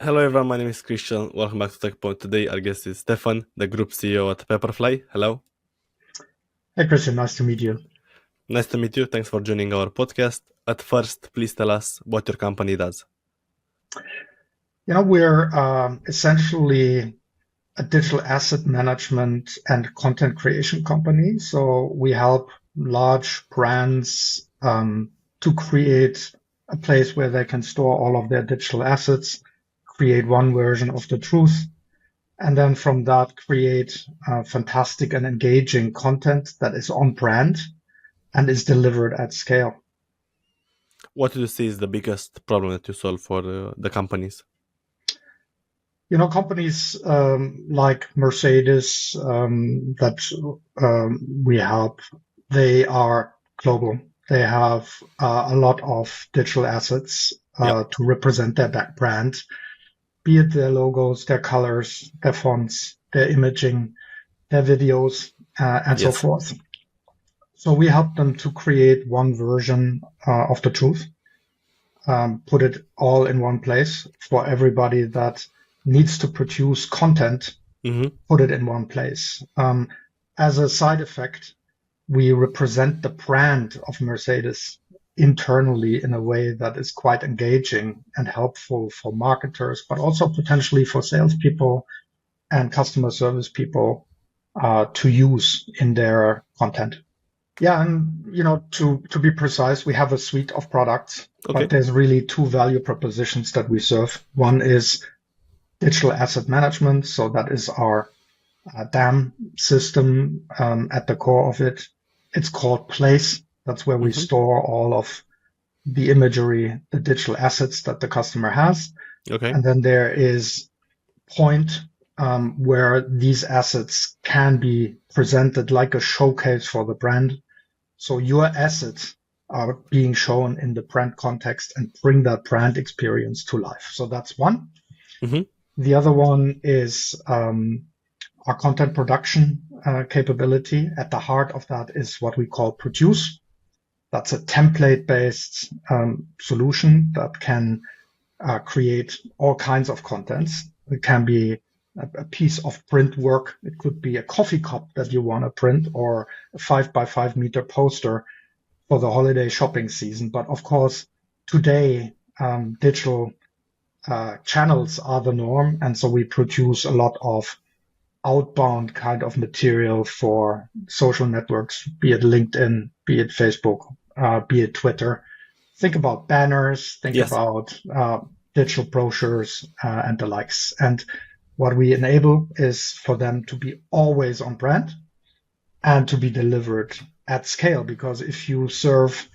Hello everyone, my name is Christian. Welcome back to Tekpon. Today our guest is Stefan, the group CEO at Papirfly. Hello. Hey, Christian, nice to meet you. Nice to meet you. Thanks for joining our podcast. At first, please tell us what your company does. We're essentially a digital asset management and content creation company. So we help large brands to create a place where they can store all of their digital assets, create one version of the truth, and then from that create fantastic and engaging content that is on brand and is delivered at scale. What do you see is the biggest problem that you solve for the companies? Companies like Mercedes that we help, they are global. They have a lot of digital assets to represent their brand, be it their logos, their colors, their fonts, their imaging, their videos, and so forth. So we help them to create one version of the truth, put it all in one place for everybody that needs to produce content, put it in one place. As a side effect, we represent the brand of Mercedes internally in a way that is quite engaging and helpful for marketers, but also potentially for salespeople and customer service people to use in their content. Yeah, and to be precise, we have a suite of products, but there's really two value propositions that we serve. One is digital asset management, so that is our DAM system at the core of it. It's called Place. That's where we store all of the imagery, the digital assets that the customer has. And then there is Point, where these assets can be presented like a showcase for the brand. So your assets are being shown in the brand context and bring that brand experience to life. So that's one. The other one is our content production capability. At the heart of that is what we call Produce. That's a template-based solution that can create all kinds of contents. It can be a piece of print work. It could be a coffee cup that you want to print or a 5x5 meter poster for the holiday shopping season. But of course, today, digital channels are the norm. And so we produce a lot of outbound kind of material for social networks, be it LinkedIn, be it Facebook, be it Twitter. Think about banners, think about digital brochures and the likes. And what we enable is for them to be always on brand and to be delivered at scale. Because if you serve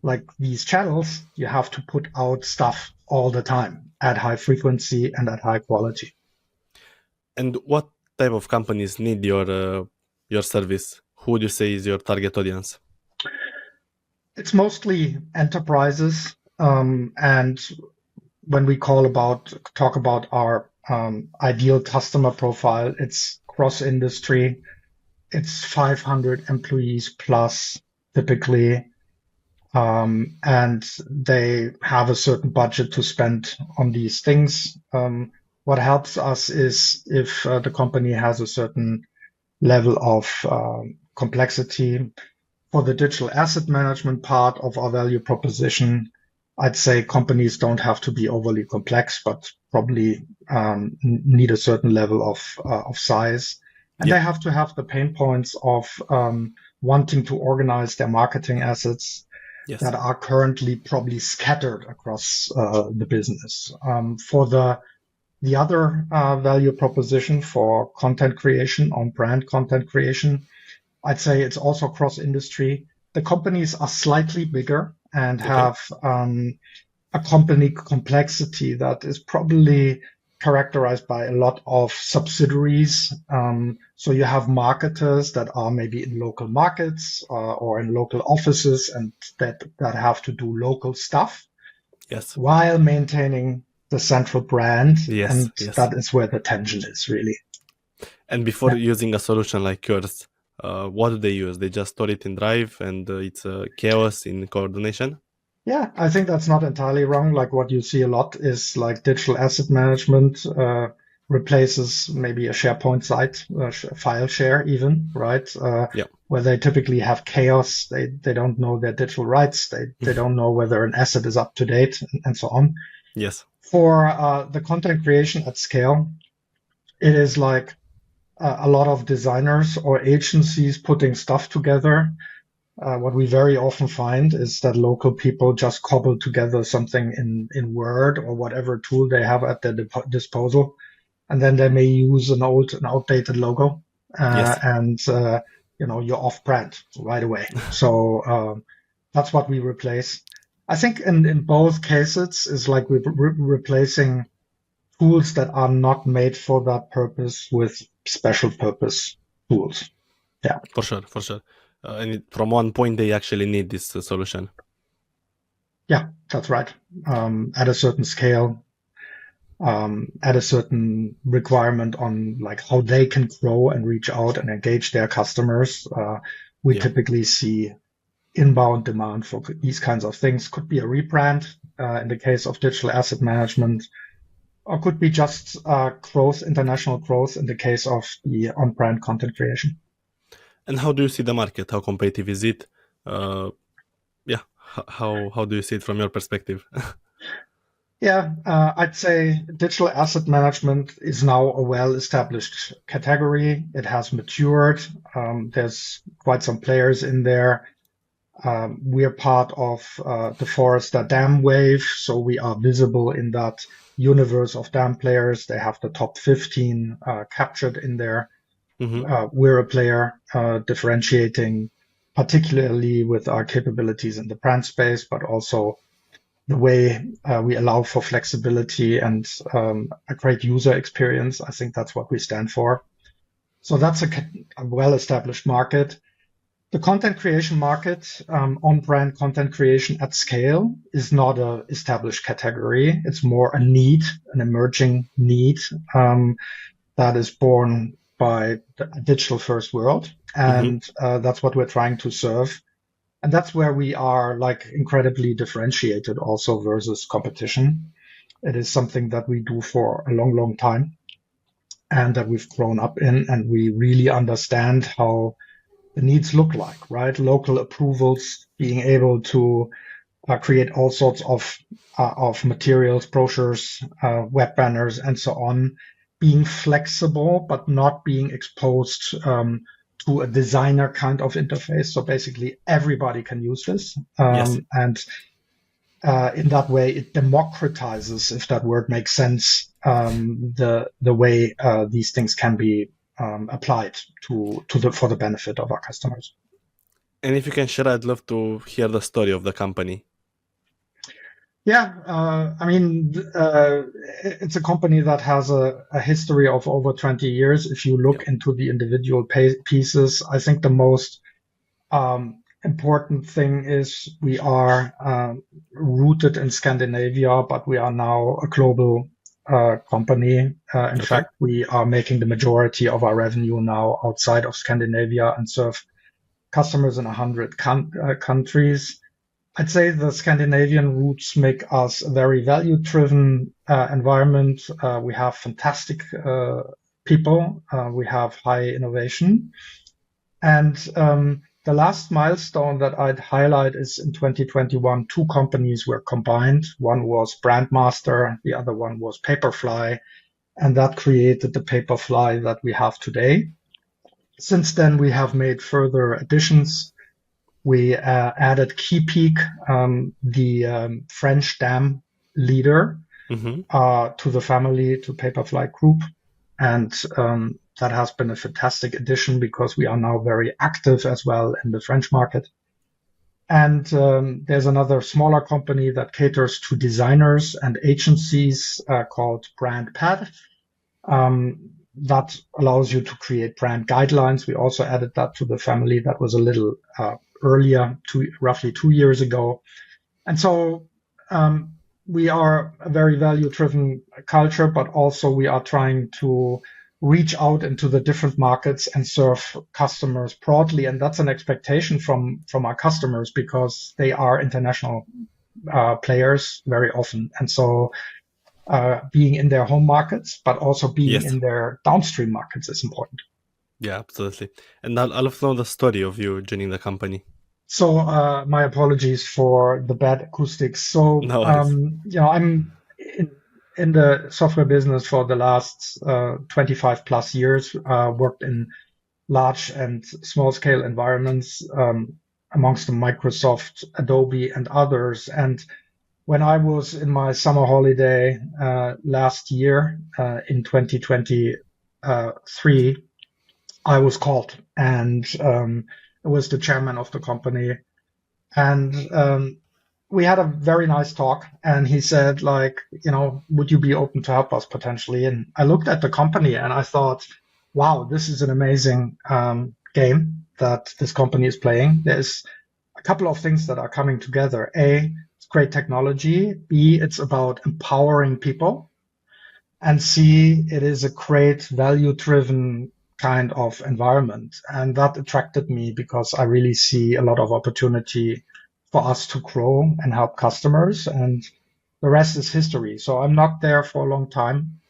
like these channels, you have to put out stuff all the time at high frequency and at high quality. And what type of companies need your service? Who would you say is your target audience? It's mostly enterprises. And when we talk about our ideal customer profile, it's cross-industry. It's 500 employees plus typically. And they have a certain budget to spend on these things. What helps us is if the company has a certain level of complexity. For the digital asset management part of our value proposition, I'd say companies don't have to be overly complex, but probably need a certain level of size. And they have to have the pain points of wanting to organize their marketing assets that are currently probably scattered across the business. For the other value proposition for content creation, on-brand content creation, I'd say it's also cross-industry. The companies are slightly bigger and have a company complexity that is probably characterized by a lot of subsidiaries. So you have marketers that are maybe in local markets or in local offices and that have to do local stuff while maintaining the central brand. And that is where the tension is really. And before using a solution like yours, what do they use? They just store it in Drive and it's chaos in coordination? Yeah, I think that's not entirely wrong. Like what you see a lot is like digital asset management replaces maybe a SharePoint site, file share even, right? Yeah. Where they typically have chaos. They don't know their digital rights. They don't know whether an asset is up to date and so on. Yes. For the content creation at scale, it is like a lot of designers or agencies putting stuff together. What we very often find is that local people just cobble together something in Word or whatever tool they have at their disposal, and then they may use an outdated logo, Yes. and you're off brand right away. So that's what we replace. I think in both cases is like we're replacing tools that are not made for that purpose with special purpose tools. Yeah. For sure. For sure. From one point, they actually need this solution. Yeah, that's right. At a certain scale, at a certain requirement on like how they can grow and reach out and engage their customers, we Yeah. typically see inbound demand for these kinds of things. Could be a rebrand in the case of digital asset management, or could be just growth, international growth in the case of the on-brand content creation. And how do you see the market? How competitive is it? Yeah. How do you see it from your perspective? Yeah, I'd say digital asset management is now a well-established category. It has matured. There's quite some players in there. We're part of the Forrester Dam wave, so we are visible in that universe of dam players. They have the top 15 captured in there. Mm-hmm. We're a player differentiating, particularly with our capabilities in the brand space, but also the way we allow for flexibility and a great user experience. I think that's what we stand for. So that's a well-established market. The content creation market, on-brand content creation at scale, is not an established category. It's more a need, an emerging need that is born by the digital first world. Mm-hmm. And that's what we're trying to serve. And that's where we are like incredibly differentiated also versus competition. It is something that we do for a long, long time and that we've grown up in, and we really understand how the needs look like, right? Local approvals, being able to create all sorts of materials, brochures, web banners, and so on, being flexible, but not being exposed to a designer kind of interface. So basically everybody can use this. Yes. And in that way, it democratizes, if that word makes sense, the way these things can be applied for the benefit of our customers. And if you can share, I'd love to hear the story of the company. Yeah, I mean, it's a company that has a history of over 20 years. If you look into the individual pieces, I think the most important thing is we are rooted in Scandinavia, but we are now a global company. In fact, we are making the majority of our revenue now outside of Scandinavia and serve customers in 100 countries. I'd say the Scandinavian roots make us a very value-driven environment. We have fantastic people. We have high innovation. And the last milestone that I'd highlight is in 2021, two companies were combined. One was Brandmaster, the other one was Papirfly, and that created the Papirfly that we have today. Since then, we have made further additions. We added KeyPeak, the French dam leader, to the family, to Papirfly Group. And that has been a fantastic addition because we are now very active as well in the French market. And there's another smaller company that caters to designers and agencies called BrandPad. That allows you to create brand guidelines. We also added that to the family. That was a little earlier, roughly 2 years ago. And so we are a very value-driven culture, but also we are trying to reach out into the different markets and serve customers broadly. And that's an expectation from our customers because they are international players very often. And so being in their home markets, but also being Yes. in their downstream markets is important. Yeah, absolutely. And I'd love to know the story of you joining the company. So my apologies for the bad acoustics. So No worries. I'm in the software business for the last 25 plus years. Worked in large and small scale environments, amongst them Microsoft, Adobe, and others. And when I was in my summer holiday last year in 2023, I was called, and it was the chairman of the company, and we had a very nice talk. And he said, like, would you be open to help us potentially? And I looked at the company and I thought, wow, this is an amazing game that this company is playing. There's a couple of things that are coming together. A, it's great technology. B, it's about empowering people. And C, it is a great value-driven kind of environment. And that attracted me because I really see a lot of opportunity for us to grow and help customers. And the rest is history. So I'm not there for a long time,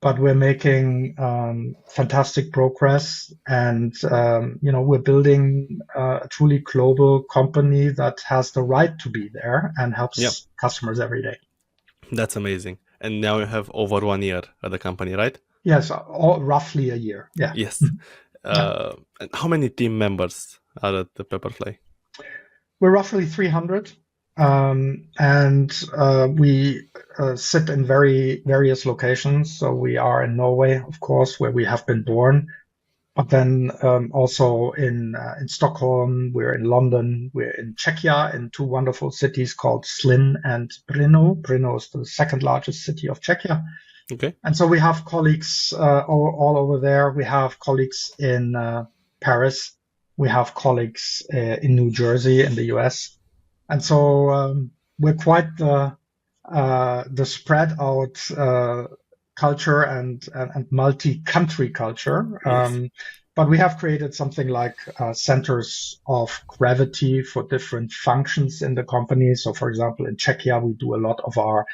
but we're making fantastic progress. And, we're building a truly global company that has the right to be there and helps Yep, customers every day. that's amazing. And now you have over 1 year at the company, right? Yes, roughly a year. Yeah. Yes. Yeah. And how many team members are at the Papirfly? We're roughly 300, and we sit in very various locations. So we are in Norway, of course, where we have been born, but then also in Stockholm, we're in London, we're in Czechia, in two wonderful cities called Slin and Brno. Brno is the second largest city of Czechia. Okay. And so we have colleagues all over there. We have colleagues in Paris. We have colleagues in New Jersey in the US. And so we're quite the spread out culture and multi-country culture. Yes. But we have created something like centers of gravity for different functions in the company. So, for example, in Czechia, we do a lot of our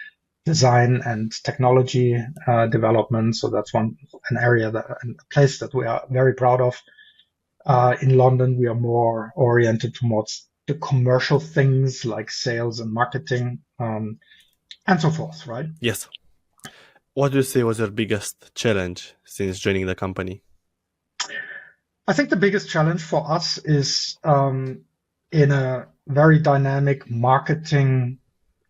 design and technology development. So that's an area, a place that we are very proud of. In London, we are more oriented towards the commercial things like sales and marketing, and so forth, right? Yes. What do you say was your biggest challenge since joining the company? I think the biggest challenge for us is in a very dynamic marketing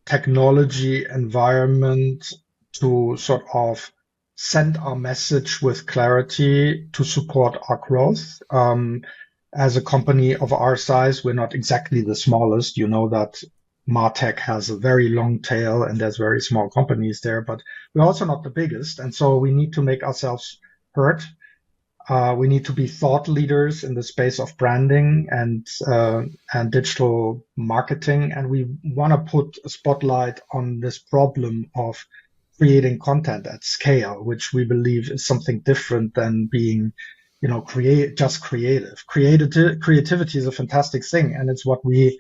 technology environment to sort of send our message with clarity to support our growth. As a company of our size, we're not exactly the smallest. You know that MarTech has a very long tail and there's very small companies there, but we're also not the biggest. And so we need to make ourselves heard. We need to be thought leaders in the space of branding and digital marketing. And we want to put a spotlight on this problem of creating content at scale, which we believe is something different than being, just creative. Creativity is a fantastic thing. And it's what we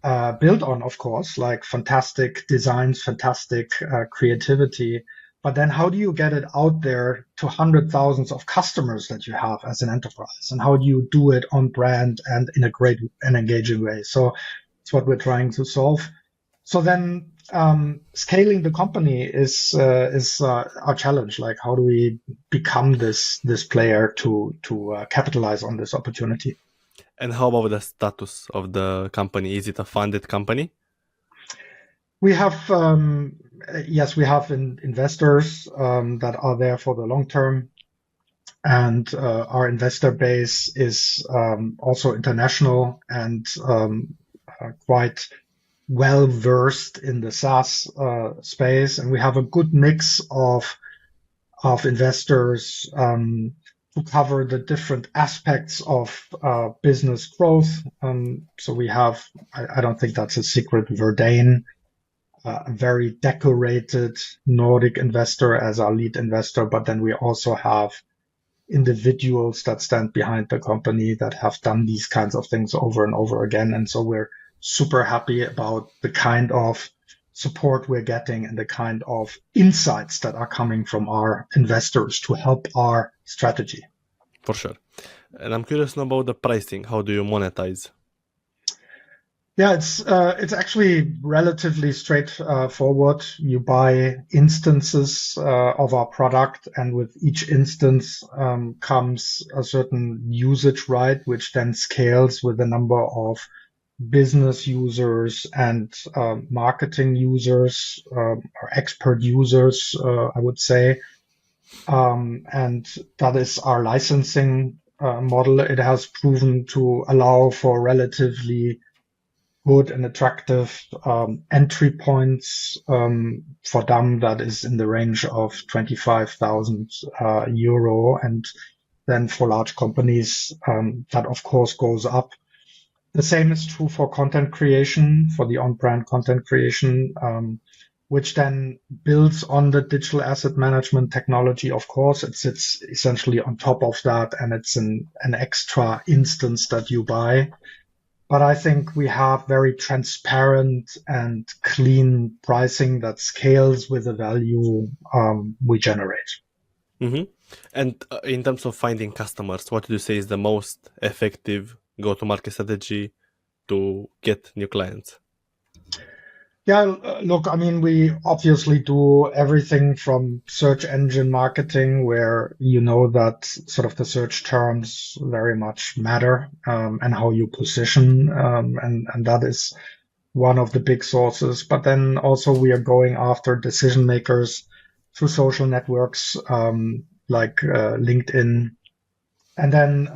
build on, of course, like fantastic designs, fantastic creativity. But then how do you get it out there to hundreds of thousands of customers that you have as an enterprise? And how do you do it on brand and in a great and engaging way? So it's what we're trying to solve. So then scaling the company is our challenge. Like, how do we become this player to capitalize on this opportunity? And how about the status of the company? Is it a funded company? We have, yes, we have investors that are there for the long term. And our investor base is also international and quite well versed in the SaaS space. And we have a good mix of investors to cover the different aspects of business growth. So we have, I don't think that's a secret, Verdane, a very decorated Nordic investor as our lead investor, but then we also have individuals that stand behind the company that have done these kinds of things over and over again. And so we're super happy about the kind of support we're getting and the kind of insights that are coming from our investors to help our strategy. For sure. And I'm curious now about the pricing. How do you monetize? Yeah, it's actually relatively straightforward. You buy instances of our product, and with each instance comes a certain usage right, which then scales with the number of business users and marketing users or expert users, I would say. And that is our licensing model. It has proven to allow for relatively good and attractive entry points. For them, that is in the range of 25,000 euro. And then for large companies, that of course goes up. The same is true for content creation, for the on-brand content creation, which then builds on the digital asset management technology. Of course, it sits essentially on top of that, and it's an extra instance that you buy. But I think we have very transparent and clean pricing that scales with the value we generate. Mm-hmm. And in terms of finding customers, what do you say is the most effective go-to-market strategy to get new clients? Yeah, look, I mean, we obviously do everything from search engine marketing, where you know that sort of the search terms very much matter, and how you position, and that is one of the big sources. But then also we are going after decision makers through social networks, like LinkedIn. And then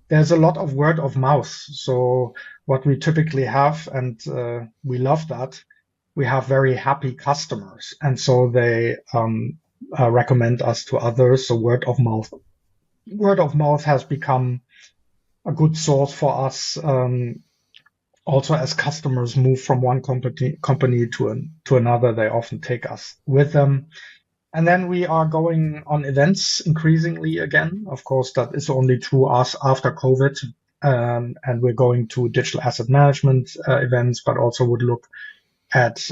there's a lot of word of mouth. So what we typically have, and we love that, we have very happy customers. And so they recommend us to others. So word of mouth. Word of mouth has become a good source for us. Also, as customers move from one company to another, they often take us with them. And then we are going on events increasingly again. Of course, that is only true us after COVID. And we're going to digital asset management events, but also would look at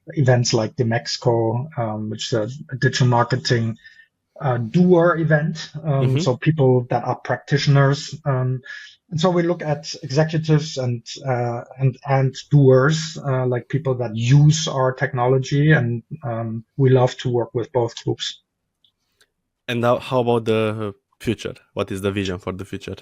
events like the Mexico, which is a digital marketing doer event. So people that are practitioners. And so we look at executives and doers, like people that use our technology, and we love to work with both groups. And now, how about the future? What is the vision for the future?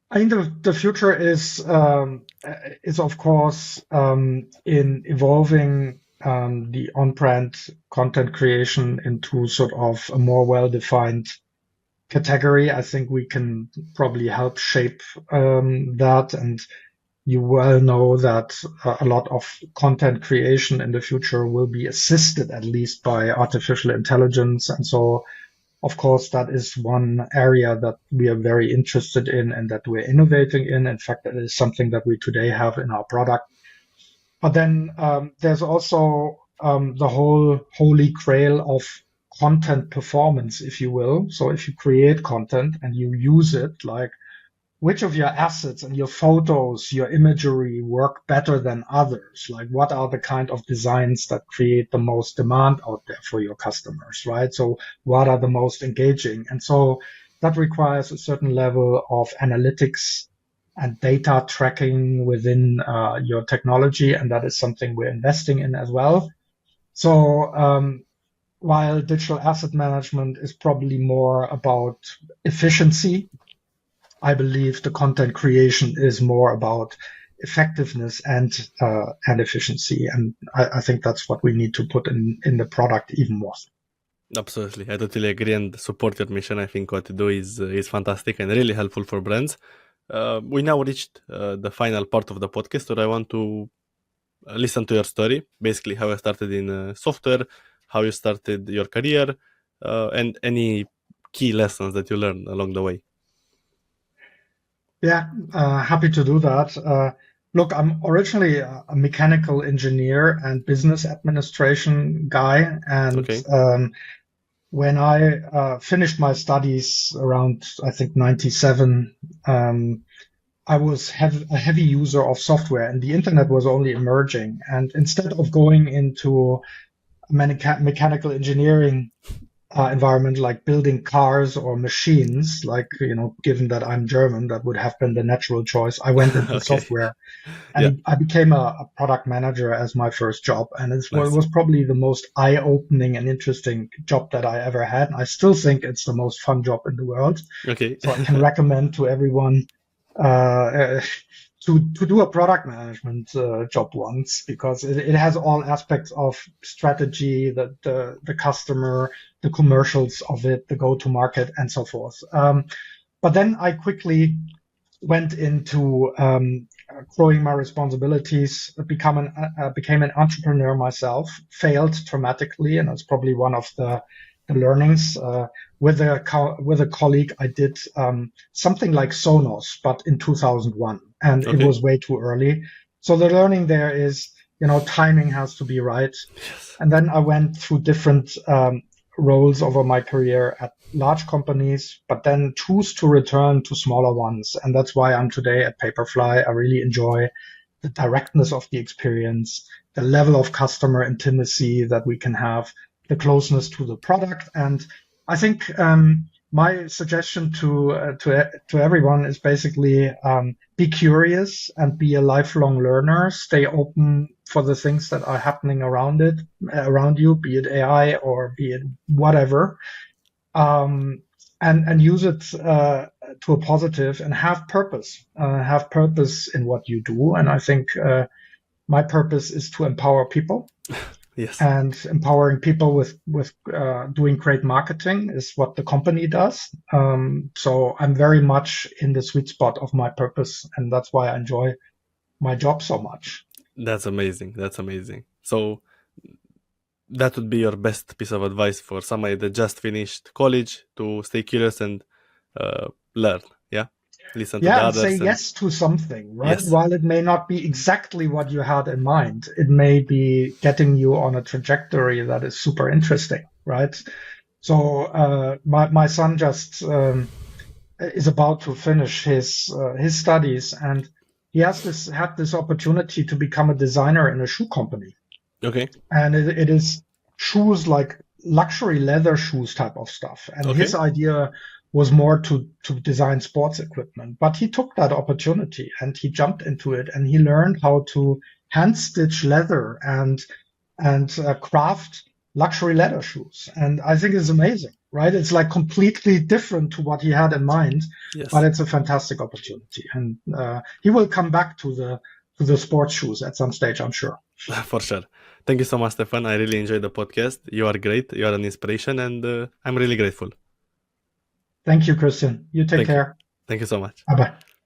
I think the future is of course in evolving the on-brand content creation into sort of a more well-defined category. I think we can probably help shape that. And you well know that a lot of content creation in the future will be assisted at least by artificial intelligence. And so, of course, that is one area that we are very interested in and that we're innovating in. In fact, that is something that we today have in our product. But then there's also the whole holy grail of content performance, if you will. So if you create content and you use it, like which of your assets and your photos, your imagery work better than others? Like what are the kind of designs that create the most demand out there for your customers, right? So what are the most engaging? And so that requires a certain level of analytics and data tracking within your technology. And that is something we're investing in as well. So while digital asset management is probably more about efficiency, I believe the content creation is more about effectiveness and efficiency. And I think that's what we need to put in the product even more. Absolutely. I totally agree and support your mission. I think what you do is fantastic and really helpful for brands. We now reached the final part of the podcast where I want to listen to your story, basically how you started in software, how you started your career, and any key lessons that you learned along the way. Yeah, happy to do that. Look, I'm originally a mechanical engineer and business administration guy. And when I finished my studies around, I think, 97, I was a heavy user of software, and the internet was only emerging. And instead of going into mechanical engineering environment, like building cars or machines, like, given that I'm German, that would have been the natural choice. I went into Okay. software, Yeah. and I became a product manager as my first job. And it Nice. was probably the most eye-opening and interesting job that I ever had. I still think it's the most fun job in the world. Okay. So I can recommend to everyone to do a product management job once, because it has all aspects of strategy, the customer, the commercials of it, the go-to-market, and so forth. But then I quickly went into growing my responsibilities, became an entrepreneur myself, failed dramatically, and that's probably one of the learnings. With a colleague, I did something like Sonos, but in 2001, and it Okay. was way too early. So the learning there is, timing has to be right. Yes. And then I went through different roles over my career at large companies, but then choose to return to smaller ones. And that's why I'm today at Papirfly. I really enjoy the directness of the experience, the level of customer intimacy that we can have, the closeness to the product. And I think my suggestion to everyone is basically be curious and be a lifelong learner. Stay open for the things that are happening around you, be it AI or be it whatever, and use it to a positive, and have purpose. Have purpose in what you do. And I think my purpose is to empower people. Yes. And empowering people with doing great marketing is what the company does. So I'm very much in the sweet spot of my purpose, and that's why I enjoy my job so much. That's amazing. That's amazing. So that would be your best piece of advice for somebody that just finished college, to stay curious and learn. Yeah. Listen to the And say others. yes to something, right? Yes. While it may not be exactly what you had in mind, it may be getting you on a trajectory that is super interesting, right? So my son just is about to finish his studies, and he had this opportunity to become a designer in a shoe company. Okay. And it is shoes, like luxury leather shoes type of stuff. And Okay. his idea was more to design sports equipment. But he took that opportunity and he jumped into it, and he learned how to hand stitch leather and craft luxury leather shoes. And I think it's amazing, right? It's like completely different to what he had in mind, Yes. but it's a fantastic opportunity. And he will come back to the sports shoes at some stage, I'm sure. For sure. Thank you so much, Stefan. I really enjoyed the podcast. You are great. You are an inspiration, and I'm really grateful. Thank you, Christian. You take care. Thank you so much. Bye-bye.